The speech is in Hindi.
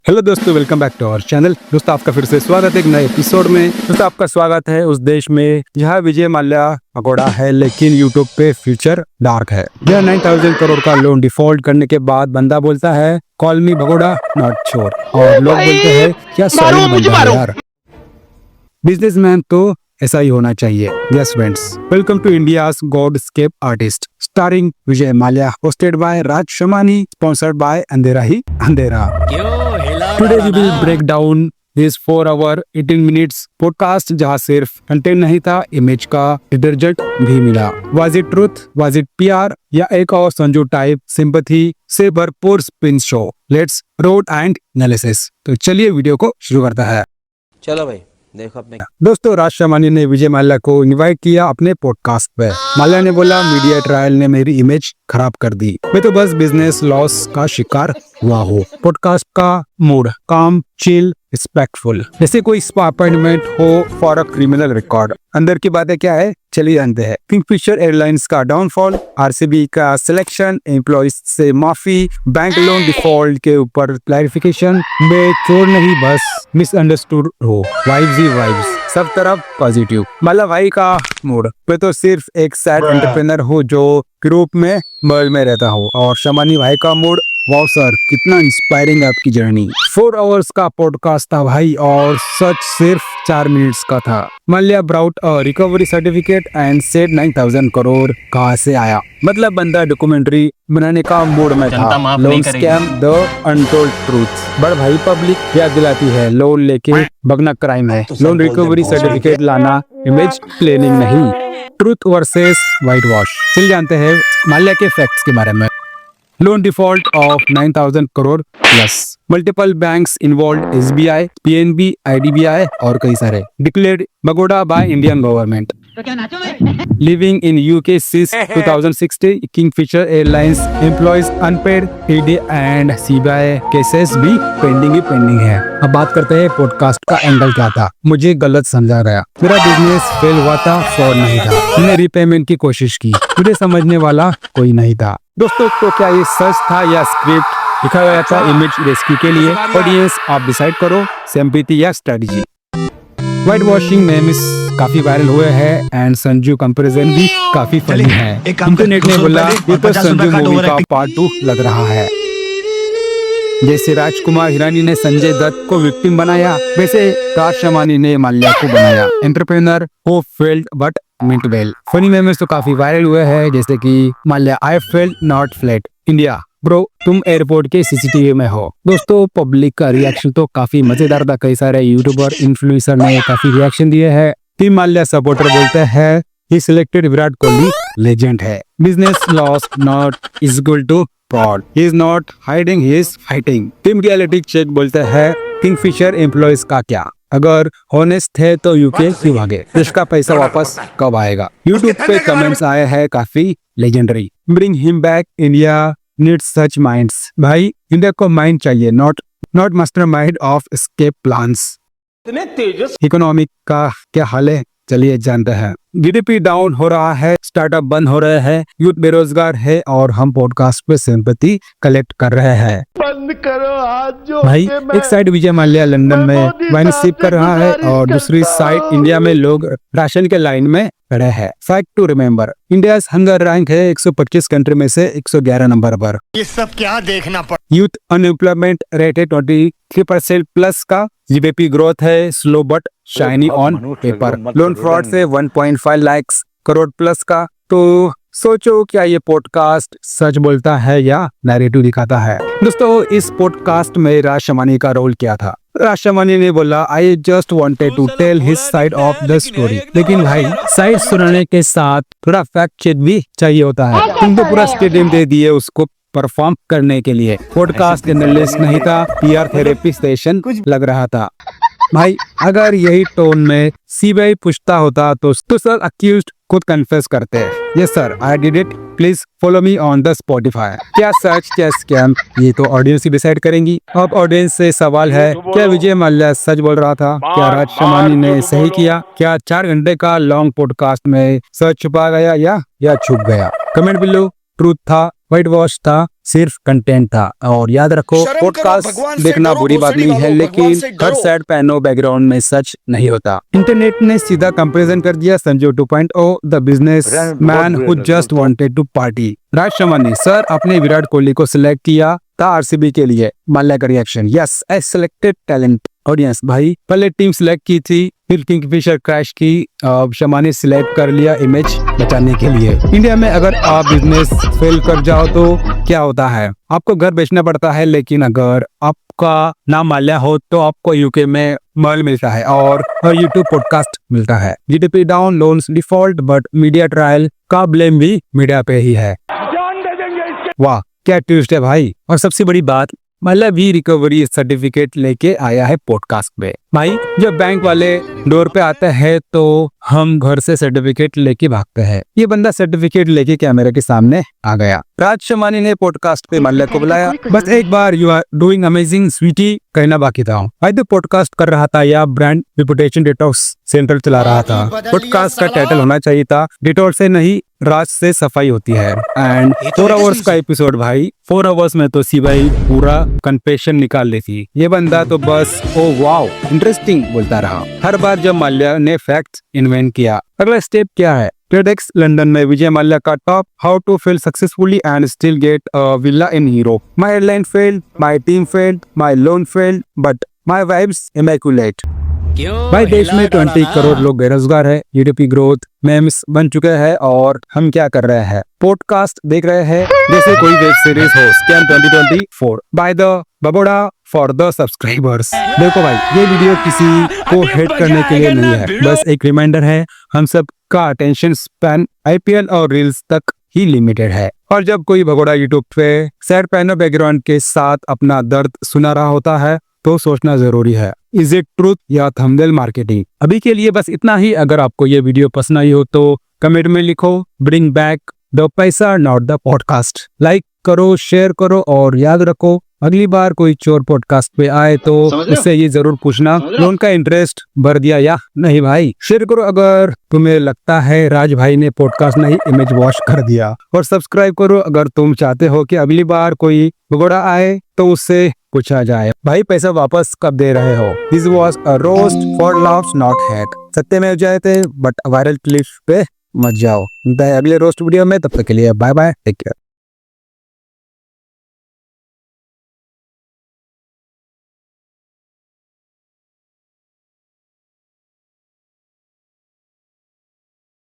हेलो दोस्तों, welcome back to our channel. दोस्तों आपका फिर से स्वागत है एक नए एपिसोड में। दोस्तों आपका स्वागत है उस देश में जहां विजय माल्या पकौड़ा है लेकिन यूट्यूब पे फ्यूचर डार्क है। यह 9,000 करोड़ का लोन डिफॉल्ट करने के बाद बंदा बोलता है कॉल मी भगोड़ा नॉट श्योर, और लोग बोलते हैं क्या सॉलिड बंदा है यार। बिजनेसमैन तो ऐसा ही होना चाहिए। Yes friends, welcome to India's got escape artist starring Vijay Mallya, hosted by Raj Shamani, sponsored by अंधेरा ही अंधेरा। Today we will break down this 4 hour 18 minutes podcast जहाँ सिर्फ कंटेंट नहीं था, इमेज का डिटर्जेंट भी मिला। Was it truth? Was it PR? या एक और संजू टाइप सिंपैथी से भरपूर spin show? Let's road and analysis। तो चलिए वीडियो को शुरू करता है। चलो भाई देखो अपने। दोस्तों राज शमानी ने विजय माल्या को इनवाइट किया अपने पॉडकास्ट पे। माल्या ने बोला मीडिया ट्रायल ने मेरी इमेज खराब कर दी, मैं तो बस बिजनेस लॉस का शिकार हुआ हूँ। पॉडकास्ट का मूड काम, चिल, रिस्पेक्टफुल, जैसे कोई स्पा अपॉइंटमेंट हो फॉर अ क्रिमिनल रिकॉर्ड। अंदर की बातें क्या है चलिए जानते हैं। किंगफिशर एयरलाइंस का डाउनफॉल, आरसीबी का सिलेक्शन, एम्प्लॉइज से माफी, बैंक लोन डिफॉल्ट के ऊपर क्लैरिफिकेशन, मैं चोर नहीं बस मिसअंडरस्टूड हो, वाइब्स ही वाइब्स, सब तरफ पॉजिटिव। माल्या भाई का मूड, मैं तो सिर्फ एक सैड एंटरप्रेन्योर हूँ जो ग्रुप में मर्ज में रहता हूँ। और शमानी भाई का मूड, वाओ सर कितना इंस्पायरिंग है आपकी जर्नी। 4 आवर्स का पॉडकास्ट था भाई और सच सिर्फ 4 मिनट्स का था। Mallya brought recovery certificate and said 9,000 crore कहाँ से आया, मतलब बंदा डॉक्यूमेंट्री बनाने का मूड में था। Loan scam the untold truth. बड़ भाई पब्लिक याद दिलाती है लोन लेके भगना क्राइम है, लोन रिकवरी सर्टिफिकेट लाना इमेज प्लेनिंग नहीं। Truth versus whitewash. चल जानते हैं माल्या के फैक्ट्स के बारे में। Loan default of 9,000 crore plus, multiple banks involve, SBI, PNB, IDBI और कई सारे। डिक्लेयर्ड भगोड़ा by Indian government. Living in UK since 2016, Kingfisher airlines employees unpaid, ED and CBI cases भी पेंडिंग है। अब बात करते हैं पॉडकास्ट का एंगल क्या था। मुझे गलत समझा गया, मेरा बिजनेस फेल हुआ था, फ्रॉड नहीं था, मैंने रीपेमेंट की कोशिश की, मुझे समझने वाला कोई नहीं था। दोस्तों तो क्या ये सच था या स्क्रिप्ट लिखा गया था इमेज रेस्क्यू के लिए? ऑडियंस आप डिसाइड करो, सिंपैथी या स्ट्रेटजी। व्हाइट वॉशिंग मेम्स काफी वायरल हुए हैं एंड संजू कंपैरिजन भी काफी फनी है। इंटरनेट ने बोला ये तो संजू मूवी का पार्ट 2 लग रहा है। जैसे राजकुमार हिरानी ने संजय दत्त को विक्टिम बनाया, वैसे राज शमानी ने माल्या को बनाया entrepreneur who failed but meant well. Funny memes तो काफी वायरल हुए हैं, जैसे कि Mallya I failed not fled India bro, तुम एयरपोर्ट के सीसीटीवी में हो। दोस्तों पब्लिक का रिएक्शन तो काफी मजेदार था। कई सारे यूट्यूबर इन्फ्लुएंसर ने काफी रिएक्शन दिए हैं। टीम माल्या सपोर्टर बोलते हैं he selected Virat Kohli, legend है। Business loss not is equal to fraud, he is not hiding, he is fighting. Team reality check बोलते हैं किंगफिशर एम्प्लॉइज का क्या, अगर हॉनेस्ट है तो यूके क्यों भागे, देश का पैसा वापस कब आएगा। यूट्यूब पे कमेंट्स आए हैं काफी legendary, bring him back, India needs such minds. भाई इंडिया को माइंड चाहिए, not mastermind of escape plans. Economic का क्या हाल है चलिए जानते हैं। जीडीपी डाउन हो रहा है, स्टार्टअप बंद हो रहे हैं, यूथ बेरोजगार है और हम पॉडकास्ट पे सिंपैथी कलेक्ट कर रहे हैं। बंद करो हाथ जो भाई, एक साइड विजय माल्या लंदन में वाइन सिप कर रहा है और दूसरी साइड इंडिया में लोग राशन के लाइन में खड़े हैं। Fact to remember, India hunger rank है 125 कंट्री में से 111 नंबर पर। ये सब क्या देखना पड़। यूथ अनएम्प्लॉयमेंट रेट है 23% प्लस का। जीडीपी ग्रोथ है slow but shiny on paper. Loan fraud से 1.5 लाख करोड़ प्लस का। तो सोचो क्या ये पॉडकास्ट सच बोलता है या नैरेटिव दिखाता है। दोस्तों इस पॉडकास्ट में राज शमानी का रोल क्या था? राज शमानी ने बोला I just wanted to tell his side of the story. लेकिन भाई साइड सुनाने के साथ थोड़ा फैक्ट चेक भी चाहिए होता है। तुम तो पूरा स्टेडियम दे दिए उसको परफॉर्म करने के लिए। पॉडकास्ट जर्नलिस्ट नहीं था, पीआर थेरेपी स्टेशन लग रहा था। भाई अगर यही टोन में सीबीआई पूछता होता तो सर अक्यूज्ड खुद कन्फेस करते हैं, yes sir I did it, please follow me on the Spotify. क्या सच क्या स्कैम, ये तो ऑडियंस ही डिसाइड करेंगी। अब ऑडियंस से सवाल है, क्या विजय माल्या सच बोल रहा था? क्या राज शमानी ने सही किया? क्या 4 घंटे का लॉन्ग पॉडकास्ट में सच छुपा गया या छुप गया? Comment below. ट्रूथ था व्हाइट वॉश था, सिर्फ कंटेंट था। और याद रखो, शर्म करो, पॉडकास्ट भगवान से देखना डरो, बुरी बात भोसड़ी नहीं है, वालों, लेकिन भगवान से हर डरो। सैड पैनो बैकग्राउंड में सच नहीं होता। इंटरनेट ने सीधा कंपैरिजन कर दिया Sanju 2.0 the business man who just wanted to party. Raj Shamani sir, आपने विराट कोहली को सिलेक्ट किया था आरसीबी के लिए। माल्या का reaction, yes I selected talent. Audience भाई, पहले टीम सिलेक्ट की थी, फिर किंगफिशर क्रैश की, शमानी सिलेक्ट कर लिया इमेज बचाने के लिए। इंडिया में अगर आप बिजनेस फेल कर जाओ तो क्या होता है, आपको घर बेचना पड़ता है, लेकिन अगर आपका नाम माल्या हो तो आपको यूके में महल मिलता है और यूट्यूब पॉडकास्ट मिलता है। GDP down, loans default, but media trial का ब्लेम भी मीडिया पे ही है। वाह क्या ट्विस्ट है भाई। और सबसे बड़ी बात, माल्या भी रिकवरी सर्टिफिकेट लेके आया है पॉडकास्ट पे। भाई जब बैंक वाले डोर पे आते हैं तो हम घर से सर्टिफिकेट लेके भागते हैं, ये बंदा सर्टिफिकेट लेके कैमरा के सामने आ गया। राज शमानी ने पॉडकास्ट पे माल्या को बुलाया, बस एक बार you are doing amazing sweetie कहना बाकी था। भाई तो पॉडकास्ट कर रहा था या ब्रांड रिपुटेशन डिटॉक्स सेंटर चला रहा था। पॉडकास्ट का टाइटल होना चाहिए था डिटॉक्स से नहीं, राज से सफाई होती है। एंड 4 आवर्स का एपिसोड भाई, 4 आवर्स में तो सिवाई पूरा कन्फेशन निकाल ली थी। ये बंदा तो बस ओ वाओ इंटरेस्टिंग बोलता रहा हर बार जब माल्या ने फैक्ट्स इन्वेंट किया। अगला स्टेप क्या है? TEDx लंदन में विजय माल्या का top, how to fail successfully and still get a villa in Europe. My airline failed, my team failed, my loan failed, but my vibes immaculate. भाई देश में 20 करोड़ लोग बेरोजगार है, जीडीपी ग्रोथ मेम्स बन चुके हैं और हम क्या कर रहे हैं? पॉडकास्ट देख रहे हैं जैसे कोई वेब सीरीज हो। स्कैम 2024 बाय द बबोड़ा फॉर द सब्सक्राइबर्स। देखो भाई, ये वीडियो किसी को हेट करने के लिए नहीं है, बस एक रिमाइंडर है, हम सब का अटेंशन स्पैन आईपीएल और रील्स तक ही लिमिटेड है। और जब कोई भगोड़ा यूट्यूब पे सैड पैनो बैकग्राउंड के साथ अपना दर्द सुना रहा होता है तो सोचना जरूरी है, इज इट ट्रूथ या थंबनेल मार्केटिंग। अभी के लिए बस इतना ही। अगर आपको ये वीडियो पसंद आई हो तो कमेंट में लिखो, ब्रिंग बैक द पैसा नॉट द पॉडकास्ट। लाइक करो, शेयर करो और याद रखो, अगली बार कोई चोर पॉडकास्ट पे आए तो उससे ये जरूर पूछना लोन का इंटरेस्ट भर दिया या नहीं। भाई शेयर करो अगर तुम्हें लगता है राज भाई ने पॉडकास्ट नहीं इमेज वॉश कर दिया, और सब्सक्राइब करो अगर तुम चाहते हो कि अगली बार कोई भगोड़ा आए तो उससे पूछा जाए भाई पैसा वापस कब दे रहे हो। This was a roast for laughs not hat. सत्य में जाए थे बट वायरल क्लिप पे मत जाओ। अगले रोस्ट वीडियो में, तब तक के लिए बाय बाय, टेक केयर।